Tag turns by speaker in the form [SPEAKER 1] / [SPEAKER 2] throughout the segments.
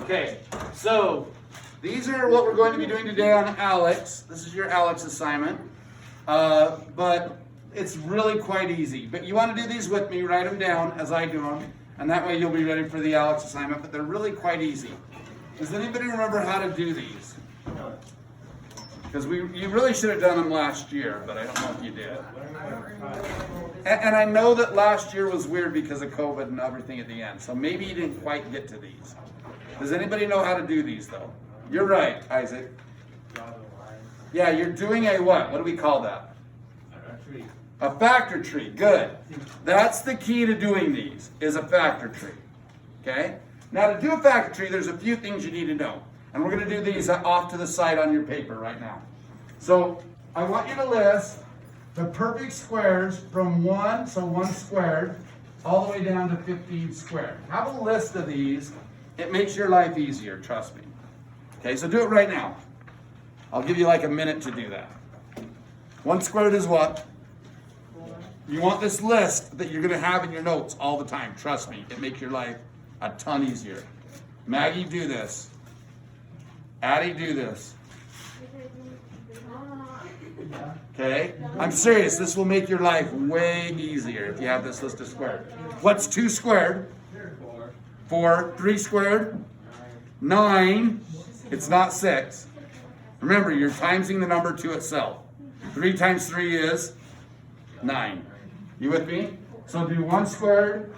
[SPEAKER 1] Okay, so these are what we're going to be doing today on Alex. This is your Alex assignment. But it's really quite easy. But you want to do these with me, write them down as I do them, and that way you'll be ready for the Alex assignment. But they're really quite easy. Does anybody remember how to do these? Because you really should have done them last year, but I don't know if you did. And I know that last year was weird because of COVID and everything at the end. So maybe you didn't quite get to these. Does anybody know how to do these though? You're right, Isaac. Yeah, you're doing a what? What do we call that? A factor tree. Good. That's the key to doing these, is a factor tree. Okay? Now to do a factor tree, there's a few things you need to know. And we're going to do these off to the side on your paper right now. So I want you to list the perfect squares from 1, so 1 squared, all the way down to 15 squared. Have a list of these. It makes your life easier, trust me. Okay, so do it right now. I'll give you like a minute to do that. 1 squared is what? You want this list that you're going to have in your notes all the time. Trust me, it makes your life a ton easier. Maggie, do this. Addie, do this. Okay? I'm serious. This will make your life way easier if you have this list of squared. What's 2 squared? 4. 3 squared? 9. It's not 6. Remember, you're timesing the number to itself. 3 times 3 is 9. You with me? So do 1 squared,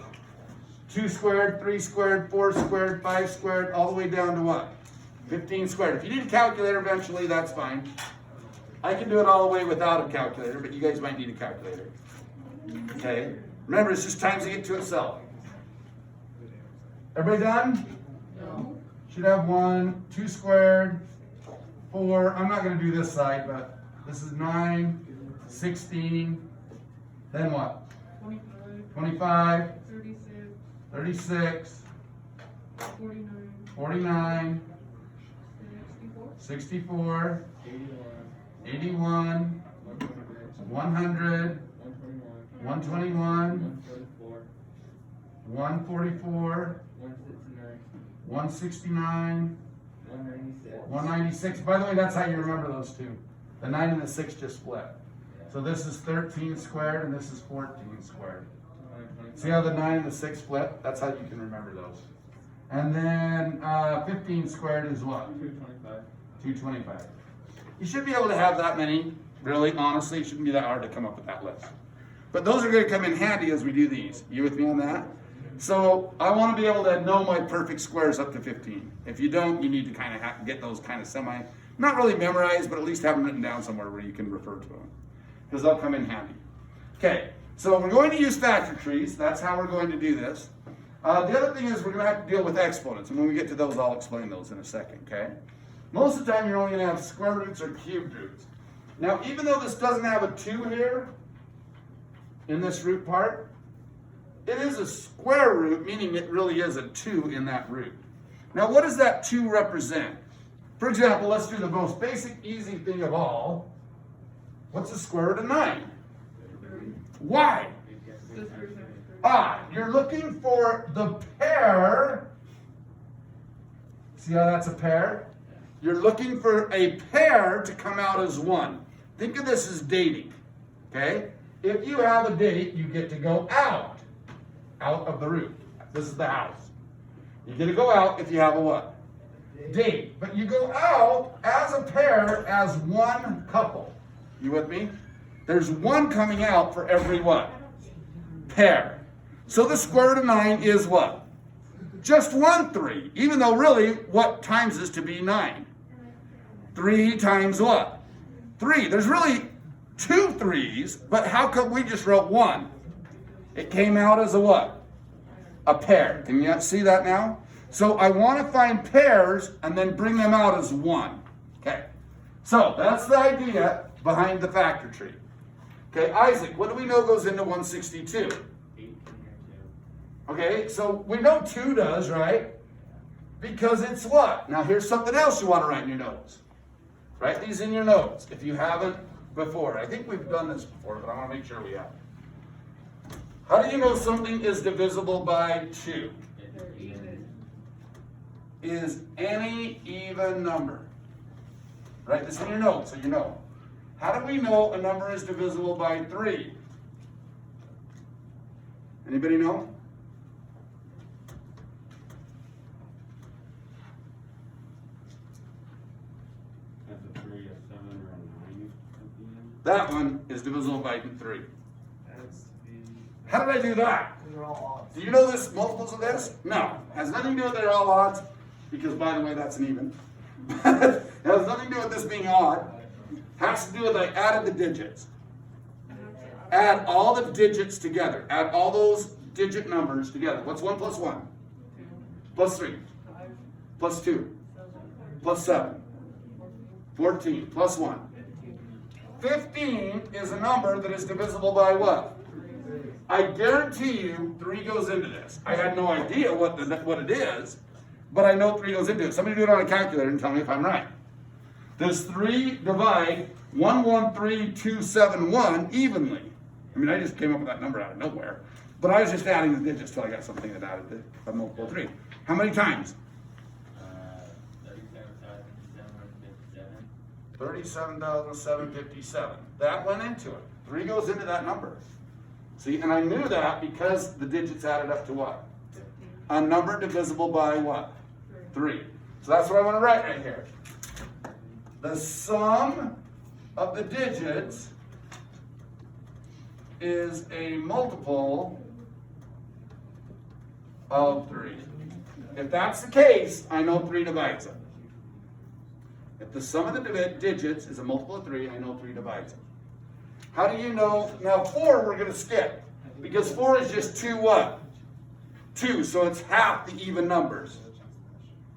[SPEAKER 1] 2 squared, 3 squared, 4 squared, 5 squared, all the way down to what? 15 squared. If you need a calculator eventually, that's fine. I can do it all the way without a calculator, but you guys might need a calculator. Okay? Remember, it's just timesing it to itself. Everybody done? No. Should have 1, 2 squared, 4. I'm not going to do this side, but this is 9, 16. Then what? 25. 36. 49. 64. 81. 100. 121. 144. 169. 196. By the way, that's how you remember those two. The 9 and the 6 just split. So this is 13 squared and this is 14 squared. See how the 9 and the 6 split? That's how you can remember those. And then 15 squared is what? 225. 225. You should be able to have that many. Really, honestly, it shouldn't be that hard to come up with that list. But those are going to come in handy as we do these. You with me on that? So I want to be able to know my perfect squares up to 15. If you don't, you need to kind of get those kind of not really memorized, but at least have them written down somewhere where you can refer to them. Because they'll come in handy. Okay, so we're going to use factor trees. That's how we're going to do this. The other thing is we're going to have to deal with exponents. And when we get to those, I'll explain those in a second, okay? Most of the time, you're only going to have square roots or cubed roots. Now, even though this doesn't have a 2 here, in this root part, it is a square root, meaning it really is a 2 in that root. Now, what does that 2 represent? For example, let's do the most basic, easy thing of all. What's the square root of 9? Why? You're looking for the pair. See how that's a pair? You're looking for a pair to come out as 1. Think of this as dating, okay? If you have a date, you get to go out of the root. This is the house. You get to go out if you have a what? Date. But you go out as a pair, as 1 couple. You with me? There's 1 coming out for every what? Pair. So the square root of 9 is what? Just 1 3. Even though really, what times is to be 9? 3 times what? 3. There's really 2 3s, but how come we just wrote 1? It came out as a what? A pair. Can you see that now? So I want to find pairs and then bring them out as 1. Okay. So that's the idea behind the factor tree. Okay, Isaac, what do we know goes into 162? 8. Okay, so we know 2 does, right? Because it's what? Now here's something else you want to write in your notes. Write these in your notes if you haven't before. I think we've done this before, but I want to make sure we have. How do you know something is divisible by 2? is any even number. Write this in your notes so you know. How do we know a number is divisible by 3? Anybody know?
[SPEAKER 2] That's a 3, a 7, or a 9 at the end.
[SPEAKER 1] That one is divisible by 3.
[SPEAKER 3] Has to be.
[SPEAKER 1] How did I do that?
[SPEAKER 3] They're all odds.
[SPEAKER 1] Do you know this multiples of this? No. Has nothing to do with they're all odds, because by the way, that's an even. It has nothing to do with this being odd. Has to do with I added the digits. Add all the digits together. Add all those digit numbers together. What's 1 plus 1? Plus 3. Plus 2. Plus 7. 14. Plus 1. 15 is a number that is divisible by what? I guarantee you 3 goes into this. I had no idea what it is, but I know 3 goes into it. Somebody do it on a calculator and tell me if I'm right. Does 3 divide 113,271 evenly? I mean, I just came up with that number out of nowhere, but I was just adding the digits till I got something that added a multiple of 3. How many times? 37,757. That went into it. 3 goes into that number. See, and I knew that because the digits added up to what? A number divisible by what? 3. So that's what I want to write right here. The sum of the digits is a multiple of 3. If that's the case, I know 3 divides it. If the sum of the digits is a multiple of 3, I know 3 divides it. How do you know? Now 4 we're going to skip, because 4 is just 2 what? 2, so it's half the even numbers.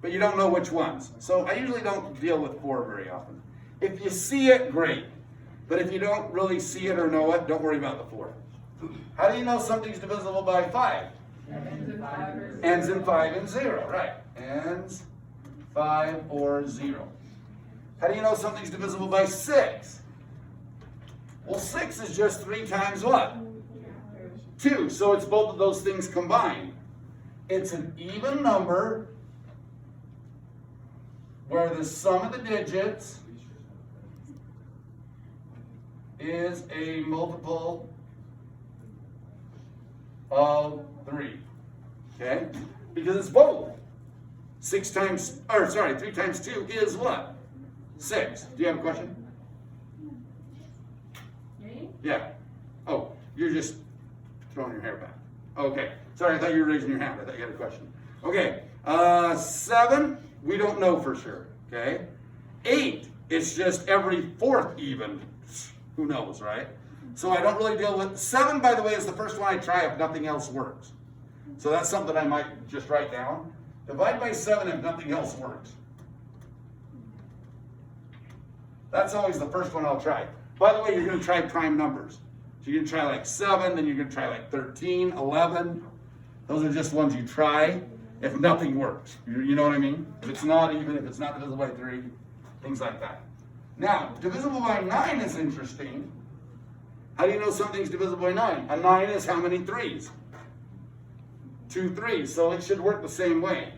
[SPEAKER 1] But you don't know which ones. So I usually don't deal with 4 very often. If you see it, great. But if you don't really see it or know it, don't worry about the 4. How do you know something's divisible by 5? Ends in 5 and 0, right. Ends 5 or 0. How do you know something's divisible by 6? Well, 6 is just 3 times what? 2, so it's both of those things combined. It's an even number where the sum of the digits is a multiple of 3. Okay? Because it's both. 3 times 2 is what? 6. Do you have a question?
[SPEAKER 4] Me?
[SPEAKER 1] Yeah. Oh, you're just throwing your hair back. Okay. Sorry, I thought you were raising your hand. I thought you had a question. Okay. 7, we don't know for sure. Okay. 8, it's just every 4th even. Who knows, right? So I don't really deal with 7, by the way, is the first one I try if nothing else works. So that's something I might just write down. Divide by 7 if nothing else works. That's always the first one I'll try. By the way, you're going to try prime numbers. So you're going to try like 7, then you're going to try like 13, 11. Those are just ones you try if nothing works. You know what I mean? If it's not even, if it's not divisible by 3, things like that. Now, divisible by 9 is interesting. How do you know something's divisible by 9? A 9 is how many 3s? 2 3s, so it should work the same way.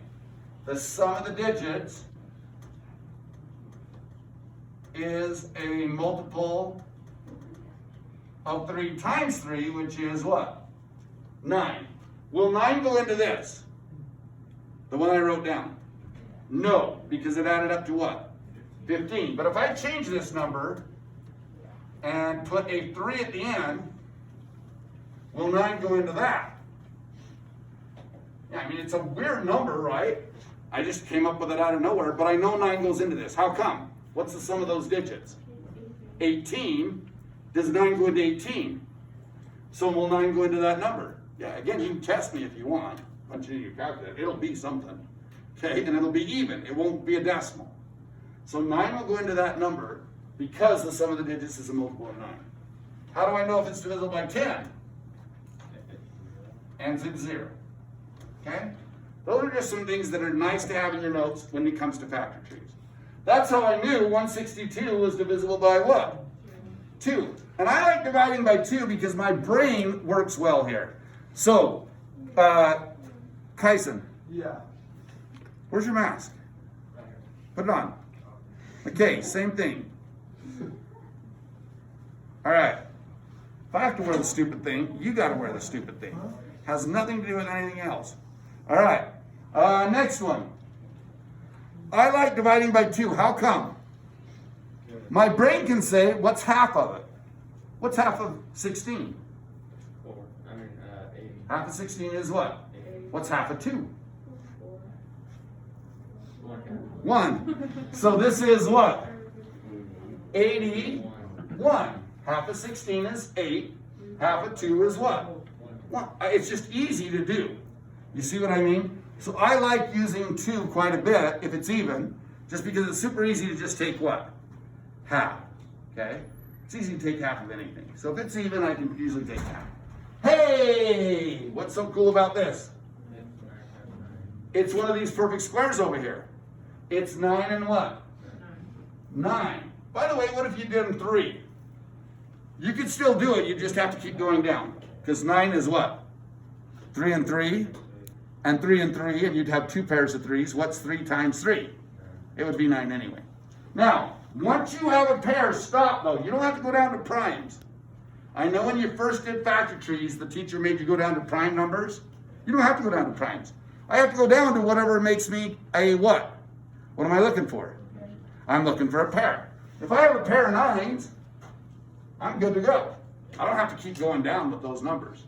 [SPEAKER 1] The sum of the digits is a multiple of 3 times 3, which is what? 9. Will 9 go into this? The one I wrote down? No, because it added up to what? 15. But if I change this number and put a 3 at the end, will 9 go into that? Yeah, I mean, it's a weird number, right? I just came up with it out of nowhere, but I know 9 goes into this. How come? What's the sum of those digits? 18. Does 9 go into 18? So will 9 go into that number? Yeah, again, you can test me if you want. Punch it in your calculator. It'll be something. Okay, and it'll be even. It won't be a decimal. So 9 will go into that number because the sum of the digits is a multiple of 9. How do I know if it's divisible by 10? Ends in 0. Okay? Those are just some things that are nice to have in your notes when it comes to factor trees. That's how I knew 162 was divisible by what? 2. And I like dividing by 2 because my brain works well here. So, Kyson,
[SPEAKER 3] Yeah.
[SPEAKER 1] Where's your mask? Put it on. Okay, same thing. All right. If I have to wear the stupid thing, you got to wear the stupid thing. Has nothing to do with anything else. All right. Next one. I like dividing by 2. How come? My brain can say, what's half of it? What's half of 16?
[SPEAKER 2] 80.
[SPEAKER 1] Half of 16 is what? What's half of 2? 1. So this is what? 81. Half of 16 is 8. Half of 2 is what? 1. It's just easy to do. You see what I mean? So I like using 2 quite a bit if it's even, just because it's super easy to just take what? Half. Okay? It's easy to take half of anything. So if it's even, I can usually take half. Hey! What's so cool about this? It's one of these perfect squares over here. It's 9 and what? 9. By the way, what if you did 3? You could still do it, you just have to keep going down. Because 9 is what? 3 and 3, and 3 and 3, and you'd have 2 pairs of 3s. What's 3 times 3? It would be 9 anyway. Now, once you have a pair, stop though. You don't have to go down to primes. I know when you first did factor trees, the teacher made you go down to prime numbers. You don't have to go down to primes. I have to go down to whatever makes me a what? What am I looking for? I'm looking for a pair. If I have a pair of 9s, I'm good to go. I don't have to keep going down with those numbers.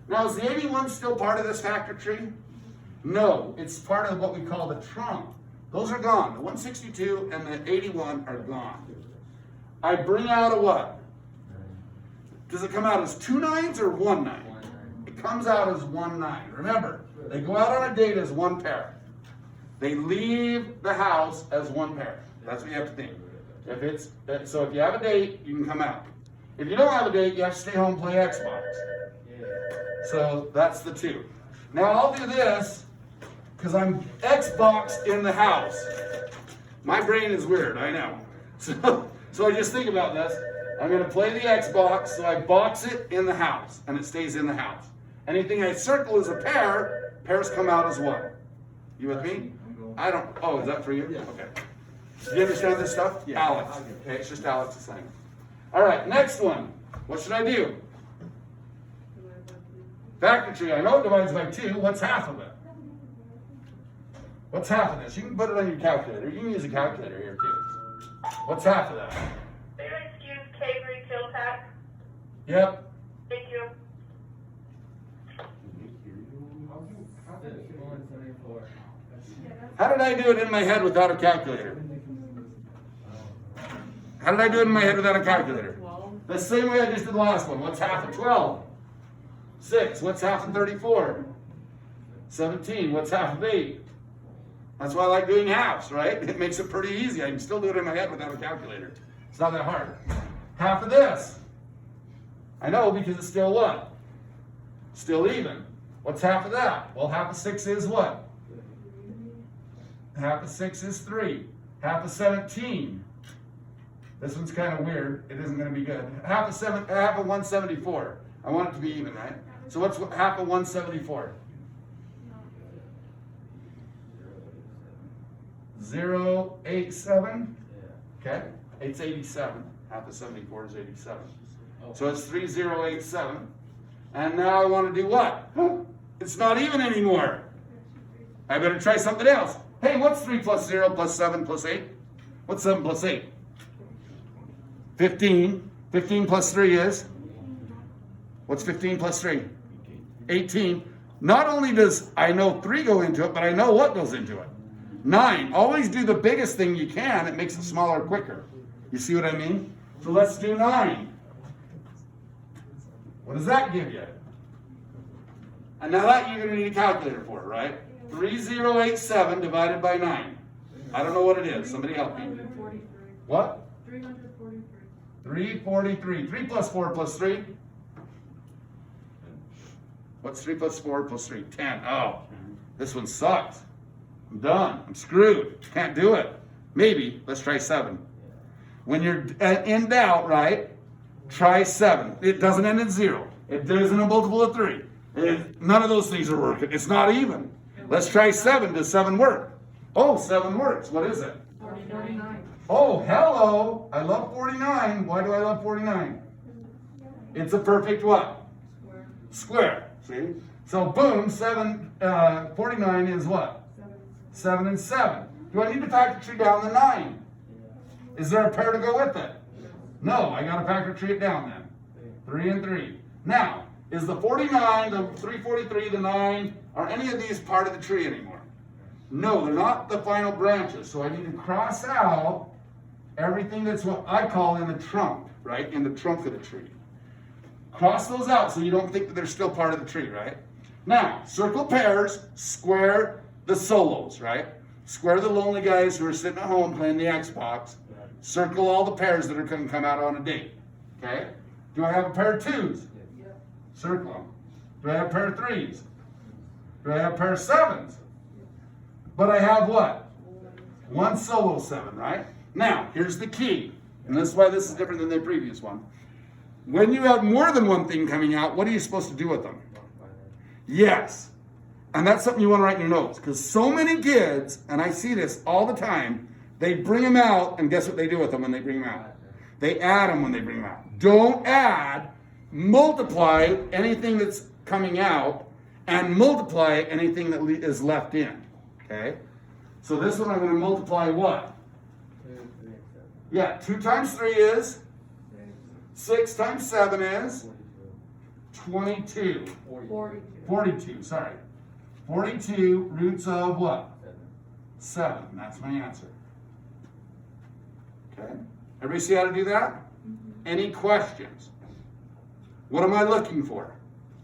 [SPEAKER 1] Now, is the 81 still part of this factor tree? No, it's part of what we call the trunk. Those are gone. The 162 and the 81 are gone. I bring out a what? Does it come out as 2 9s or 1 9? It comes out as 1 9. Remember, they go out on a date as 1 pair. They leave the house as 1 pair. That's what you have to think. So if you have a date, you can come out. If you don't have a date, you have to stay home and play Xbox. So that's the 2. Now I'll do this because I'm Xboxed in the house. My brain is weird, I know. So I just think about this. I'm going to play the Xbox, so I box it in the house, and it stays in the house. Anything I circle as a pair, pairs come out as what? You with me? I don't, oh, is that for you?
[SPEAKER 3] Yeah.
[SPEAKER 1] Okay. Do you understand this stuff?
[SPEAKER 3] Yeah.
[SPEAKER 1] Alex. Okay, it's just Alex's assignment. All right, next one. What should I do? Factor tree. I know it divides by 2. What's half of it? What's half of this? You can put it on your calculator. You can use a calculator here too. What's half of that?
[SPEAKER 4] May I excuse Avery Kilpack?
[SPEAKER 1] Yep.
[SPEAKER 4] Thank you.
[SPEAKER 1] How did I do it in my head without a calculator? How did I do it in my head without a calculator? The same way I just did the last one. What's half of 12? 6. What's half of 34? 17. What's half of 8? That's why I like doing halves, right? It makes it pretty easy. I can still do it in my head without a calculator. It's not that hard. Half of this. I know because it's still what? Still even. What's half of that? Well, half of 6 is what? Half of 6 is 3. Half of 17. This one's kind of weird. It isn't going to be good. Half of 174. I want it to be even, right? So what's half of 174? 0.87. Okay. It's 87. Half of 74 is 87. So it's 3087. And now I want to do what? It's not even anymore. I better try something else. Hey, what's 3 plus 0 plus 7 plus 8? What's 7 plus 8? 15. 15 plus 3 is? What's 15 plus 3? 18. Not only does I know 3 go into it, but I know what goes into it. 9. Always do the biggest thing you can. It makes it smaller quicker. You see what I mean? So let's do 9. What does that give you? And now that you're going to need a calculator for, right? 3087 divided by 9. I don't know what it is. Somebody help me. What?
[SPEAKER 5] 343.
[SPEAKER 1] 343. 3 plus 4 plus 3? What's 3 plus 4 plus 3? 10. Oh, this one sucks. I'm done. I'm screwed. Can't do it. Maybe. Let's try 7. When you're in doubt, right? Try 7. It doesn't end in 0. It isn't a multiple of 3. None of those things are working. It's not even. Let's try 7. Does 7 work? Oh, 7 works. What is it?
[SPEAKER 5] 49.
[SPEAKER 1] Oh, hello. I love 49. Why do I love 49? It's a perfect what? Square. See? So boom, 49 is what? 7 and 7. Do I need to factor tree down the 9? Is there a pair to go with it? No, I got to factor tree it down then. 3 and 3. Now, is the 49, the 343, the 9, are any of these part of the tree anymore? No, they're not the final branches. So I need to cross out everything that's what I call in the trunk, right? In the trunk of the tree. Cross those out so you don't think that they're still part of the tree, right? Now, circle pairs, square the solos, right? Square the lonely guys who are sitting at home playing the Xbox. Circle all the pairs that are going to come out on a date, okay? Do I have a pair of 2s? Circle them. Do I have a pair of 3s? Do I have a pair of 7s? But I have what? 1 solo 7, right? Now, here's the key, and this is why this is different than the previous one. When you have more than one thing coming out, what are you supposed to do with them? Yes. And that's something you want to write in your notes, because so many kids, and I see this all the time, they bring them out, and guess what they do with them when they bring them out? They add them when they bring them out. Don't add, multiply anything that's coming out, and multiply anything that is left in. Okay? So this one I'm going to multiply what? Yeah, 2 times 3 is? 6 times 7 is? 22. 42, sorry. 42 roots of what? 7. That's my answer. Okay? Everybody see how to do that? Any questions? What am I looking for?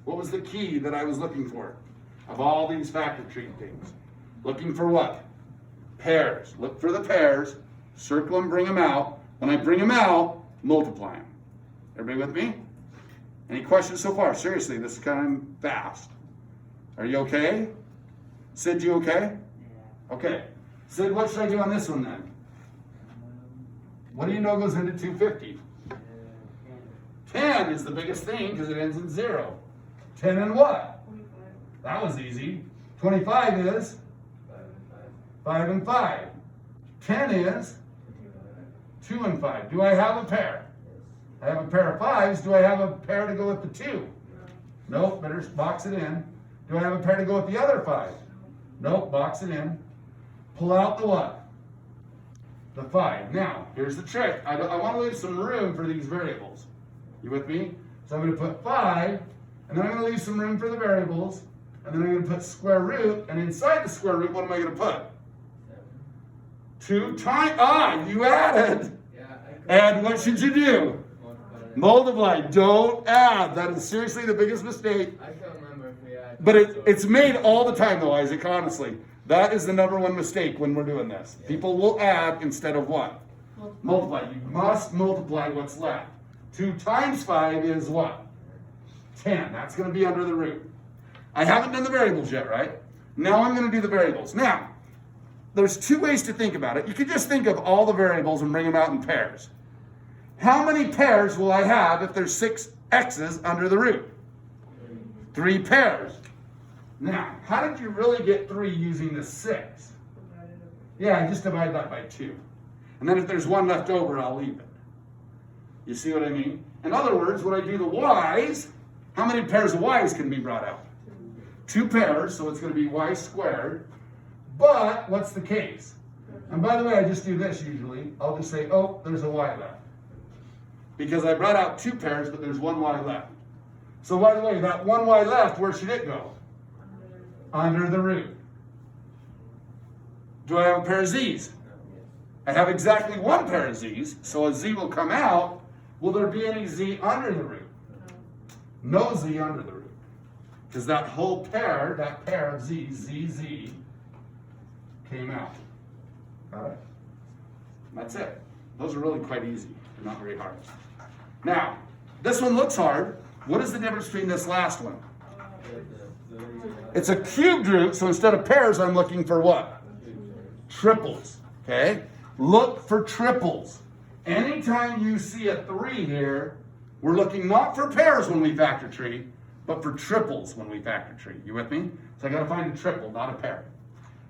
[SPEAKER 1] What was the key that I was looking for of all these factor tree things? Looking for what? Pairs. Look for the pairs, circle them, bring them out. When I bring them out, multiply them. Everybody with me? Any questions so far? Seriously, this is kind of fast. Are you okay? Sid, you okay? Okay. Sid, what should I do on this one then? What do you know goes into 250? 10 is the biggest thing because it ends in 0. 10 and what? That was easy. 25 is? 5 and 5. 10 is? 2 and 5. Do I have a pair? I have a pair of 5s. Do I have a pair to go with the 2? Nope, better box it in. Do I have a pair to go with the other 5? Nope, box it in. Pull out the what? The 5. Now, here's the trick. I want to leave some room for these variables. You with me? So I'm going to put 5, and then I'm going to leave some room for the variables, and then I'm going to put square root, and inside the square root, what am I going to put? 2 times, you added. And what should you do? Multiply. Don't add. That is seriously the biggest mistake.
[SPEAKER 3] I can't remember if we had.
[SPEAKER 1] But it's made all the time though, Isaac, honestly. That is the #1 mistake when we're doing this. People will add instead of what? Multiply. You must multiply what's left. 2 times 5 is what? 10. That's going to be under the root. I haven't done the variables yet, right? Now I'm going to do the variables. Now, there's 2 ways to think about it. You could just think of all the variables and bring them out in pairs. How many pairs will I have if there's 6 x's under the root? 3 pairs. Now, how did you really get 3 using the 6? Yeah, I just divide that by 2. And then if there's 1 left over, I'll leave it. You see what I mean? In other words, when I do the y's, how many pairs of y's can be brought out? 2 pairs, so it's going to be y squared. But what's the case? And by the way, I just do this usually. I'll just say, oh, there's a y left. Because I brought out 2 pairs, but there's 1 y left. So by the way, that 1 y left, where should it go? Under the root. Do I have a pair of z's? I have exactly 1 pair of z's, so a z will come out. Will there be any z under the root? No z under the root. Because that whole pair, that pair of z's, z, came out. All right. That's it. Those are really quite easy. They're not very hard. Now, this one looks hard. What is the difference between this last one? It's a cubed root, so instead of pairs, I'm looking for what? Triples. Okay? Look for triples. Anytime you see a 3 here, we're looking not for pairs when we factor tree, but for triples when we factor tree. You with me? So I got to find a triple, not a pair.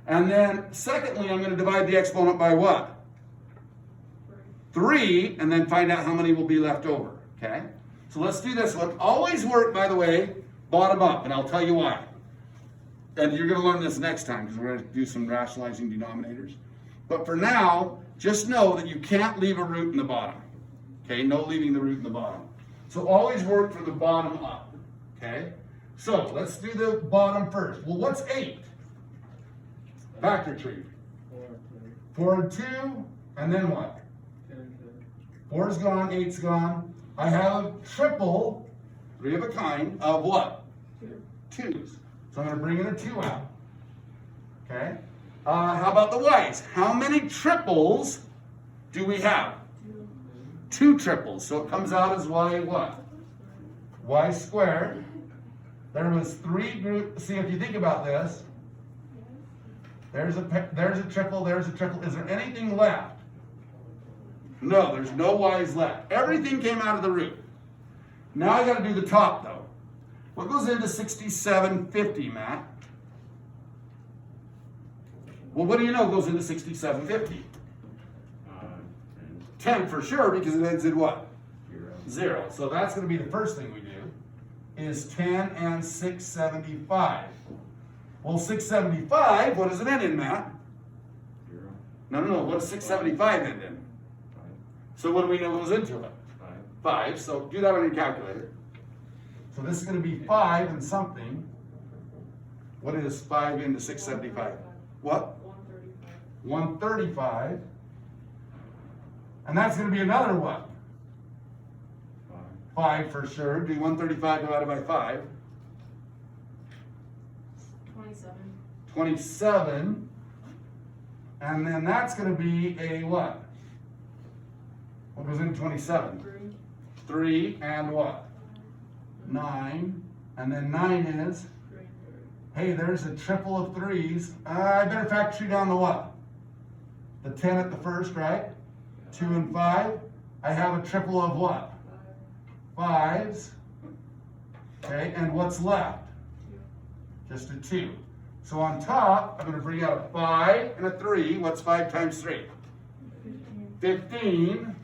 [SPEAKER 1] And then secondly, I'm gonna divide the exponent by what? 3, and then find out how many will be left over, okay? So let's do this one. Always work, by the way, bottom up, and I'll tell you why. And you're gonna learn this next time, because we're gonna do some rationalizing denominators. But for now, just know that you can't leave a root in the bottom. Okay, no leaving the root in the bottom. So always work from the bottom up. Okay? So let's do the bottom first. Well, what's 8? Factor tree. 4 and 2, and then what? 4's gone, 8's gone. I have a triple, 3 of a kind, of what? 2's. So I'm going to bring in a 2 out. Okay? How about the y's? How many triples do we have? 2 triples. So it comes out as y what? Y squared. There was 3 groups. See, if you think about this, there's a triple, there's a triple. Is there anything left? No, there's no y's left. Everything came out of the root. Now I got to do the top though. What goes into 6750, Matt? Well, what do you know goes into 6750? 10 for sure, because it ends in what? 0. So that's going to be the first thing we do, is 10 and 675. Well, 675, what does it end in, Matt?
[SPEAKER 2] 0.
[SPEAKER 1] No. What does 675 end in?
[SPEAKER 2] 5.
[SPEAKER 1] So what do we know goes into it? 5. So do that on your calculator. So this is going to be 5 and something. What is 5 into 675? What? 135. And that's going to be another what? 5 for sure. Do 135 divided by 5. 27. And then that's going to be a what? What goes into 27? 3 and what? 9. And then 9 is? Hey, there's a triple of 3's. I better factor down the what? The 10 at the first, right? 2 and 5. I have a triple of what? 5's. Okay, and what's left? Just a 2. So on top, I'm going to bring out a 5 and a 3. What's 5 times 3? 15.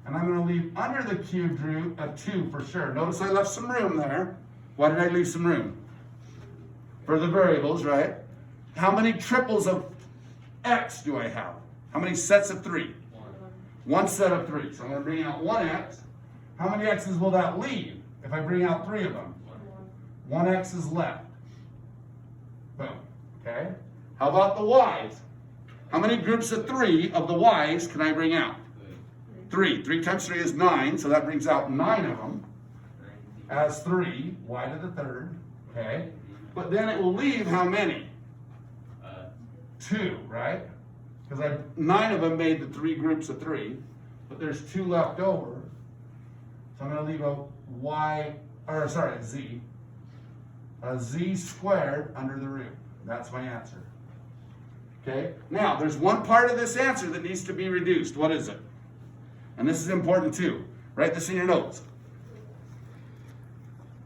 [SPEAKER 1] And I'm going to leave under the cubed root a 2 for sure. Notice I left some room there. Why did I leave some room? For the variables, right? How many triples of x do I have? How many sets of 3? 1 set of 3. So I'm going to bring out 1x. How many x's will that leave if I bring out 3 of them? 1 x is left. Boom. Okay? How about the y's? How many groups of 3 of the y's can I bring out? 3. 3 times 3 is 9, so that brings out 9 of them as 3, y to the third. Okay? But then it will leave how many? 2, right? Because 9 of them made the 3 groups of 3, but there's 2 left over. So I'm going to leave a z squared under the root. That's my answer. Okay? Now, there's one part of this answer that needs to be reduced. What is it? And this is important too. Write this in your notes.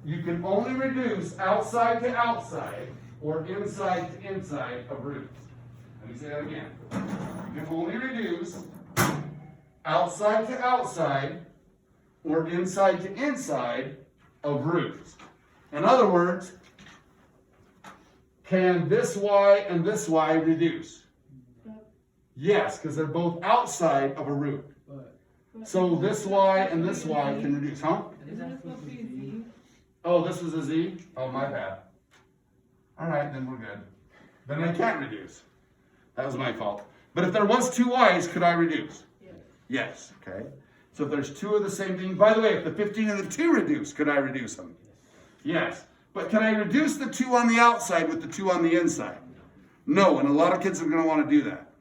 [SPEAKER 1] You can only reduce outside to outside or inside to inside of roots. Let me say that again. You can only reduce outside to outside or inside to inside of roots. In other words, can this y and this y reduce? Yes, because they're both outside of a root. So this y and this y can reduce, huh? Oh, this was a z? Oh, my bad. All right, then we're good. Then I can't reduce. That was my fault. But if there was 2 y's, could I reduce? Yes. Yes, okay. So if there's 2 of the same thing, by the way, if the 15 and the 2 reduce, could I reduce them? Yes. But can I reduce the 2 on the outside with the 2 on the inside? No, and a lot of kids are going to want to do that.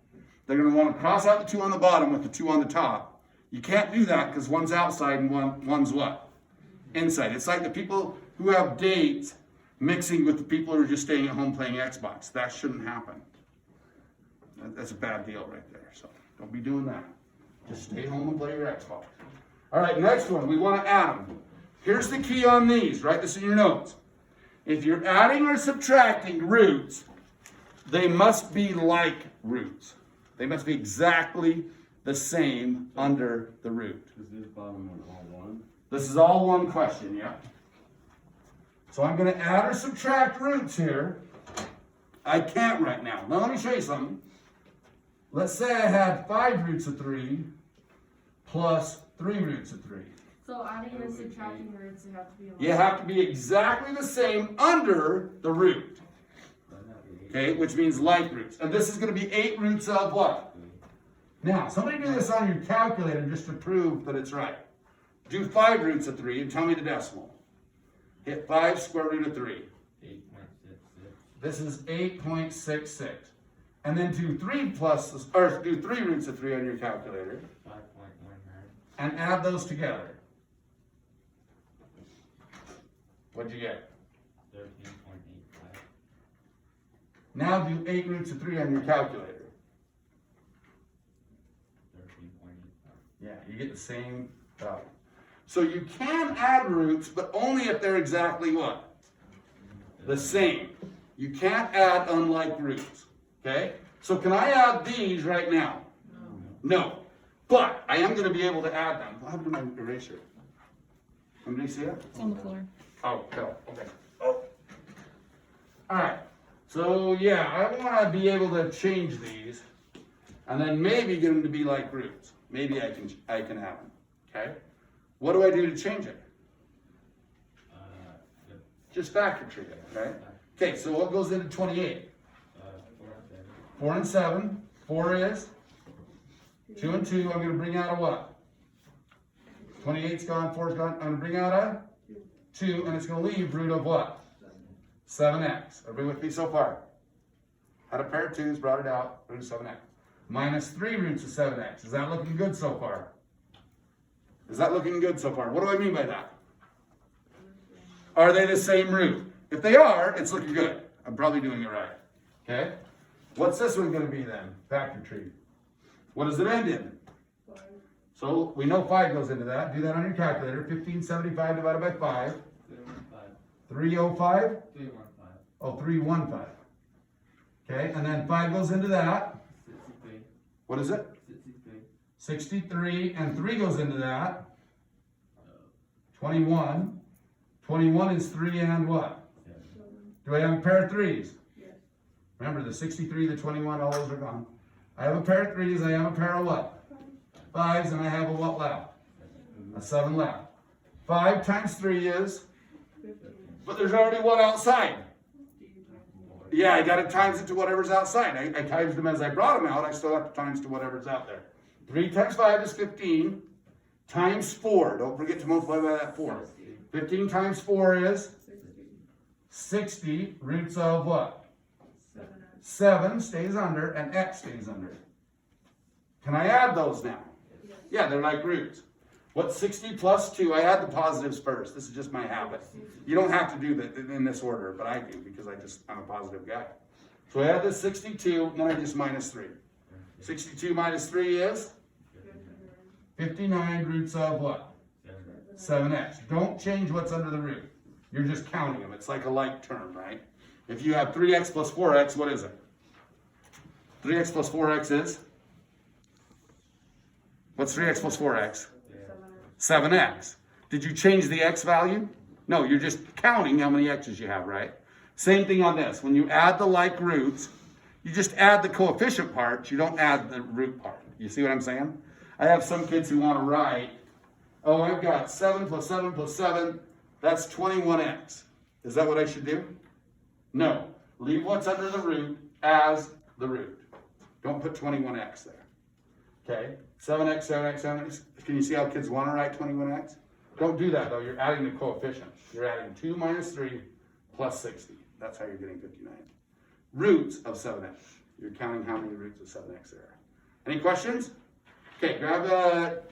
[SPEAKER 1] They're going to want to cross out the 2 on the bottom with the 2 on the top. You can't do that because one's outside and one's what? Inside. It's like the people who have dates mixing with the people who are just staying at home playing Xbox. That shouldn't happen. That's a bad deal right there. So don't be doing that. Just stay home and play your Xbox. All right, next one. We want to add them. Here's the key on these. Write this in your notes. If you're adding or subtracting roots, They must be like roots. They must be exactly the same under the root.
[SPEAKER 2] Is this bottom one all one?
[SPEAKER 1] This is all one question, yeah? So I'm gonna add or subtract roots here. I can't right now. Now let me show you something. Let's say I had 5 roots of 3 plus 3 roots of 3.
[SPEAKER 5] So adding and subtracting roots, they have to be.
[SPEAKER 1] You have to be exactly the same under the root. Okay, which means like roots. And this is gonna be 8 roots of what? Now, somebody do this on your calculator just to prove that it's right. Do 5 roots of 3 and tell me the decimal. Hit 5 square root of 3.
[SPEAKER 2] 8.66.
[SPEAKER 1] This is 8.66. And then do 3 roots of 3 on your calculator
[SPEAKER 2] 5.19.
[SPEAKER 1] and add those together. What'd you get?
[SPEAKER 2] 13.85.
[SPEAKER 1] Now do 8 roots of 3 on your calculator.
[SPEAKER 2] 13.85.
[SPEAKER 1] Yeah, you get the same value. So you can add roots, but only if they're exactly what? The same. You can't add unlike roots. Okay? So can I add these right now? No. But I am going to be able to add them. What happened to my eraser? Somebody see it?
[SPEAKER 6] It's on the floor.
[SPEAKER 1] Oh, no. Okay. Oh. All right. So yeah, I want to be able to change these, and then maybe get them to be like roots. Maybe I can have them. Okay. What do I do to change it?
[SPEAKER 2] Yep.
[SPEAKER 1] Just factor treat it. Right. Okay. So what goes into 28? 4 and 7. 4 is 2 and 2. I'm going to bring out a what? 28's gone. 4's gone. I'm going to bring out a 2, and it's going to leave root of what? 7x. Everybody with me so far? Had a pair of 2's, brought it out, root of 7x. Minus 3 roots of 7x. Is that looking good so far? Is that looking good so far? What do I mean by that? Are they the same root? If they are, it's looking good. I'm probably doing it right. Okay? What's this one going to be then? Factor tree. What does it end in? So we know 5 goes into that. Do that on your calculator. 1575 divided by 5. 305?
[SPEAKER 2] 315.
[SPEAKER 1] Oh, 315. Okay, and then 5 goes into that.
[SPEAKER 2] 63.
[SPEAKER 1] What is it?
[SPEAKER 2] 63.
[SPEAKER 1] 63, and 3 goes into that. 21. 21 is 3 and what?
[SPEAKER 2] 7.
[SPEAKER 1] Do I have a pair of 3's? Yes. Remember, the 63, the 21, all those are gone. I have a pair of 3's, I have a pair of what? 5's, and I have a what left? A 7 left. 5 times 3 is? But there's already one outside. Yeah, I got to times it to whatever's outside. I times them as I brought them out. I still have to times to whatever's out there. 3 times 5 is 15. Times 4. Don't forget to multiply by that 4. 15 times 4 is? 60. Roots of what? 7 stays under, and x stays under. Can I add those now? Yeah, they're like roots. What's 60 plus 2? I add the positives first. This is just my habit. You don't have to do that in this order, but I do because I'm a positive guy. So I add this 62, and then I just minus 3. 62 minus 3 is? 59 roots of what? 7x. Don't change what's under the root. You're just counting them. It's like a like term, right? If you have 3x plus 4x, what is it? 3x plus 4x is? What's 3x plus 4x? 7x. Did you change the x value? No, you're just counting how many x's you have, right? Same thing on this. When you add the like roots, you just add the coefficient parts. You don't add the root part. You see what I'm saying? I have some kids who want to write, oh, I've got 7 plus 7 plus 7. That's 21x. Is that what I should do? No. Leave what's under the root as the root. Don't put 21x there. Okay? 7x, 7x, 7x. Can you see how kids want to write 21x? Don't do that, though. You're adding the coefficient. You're adding 2 minus 3 plus 60. That's how you're getting 59. Roots of 7x. You're counting how many roots of 7x there are. Any questions? Okay, grab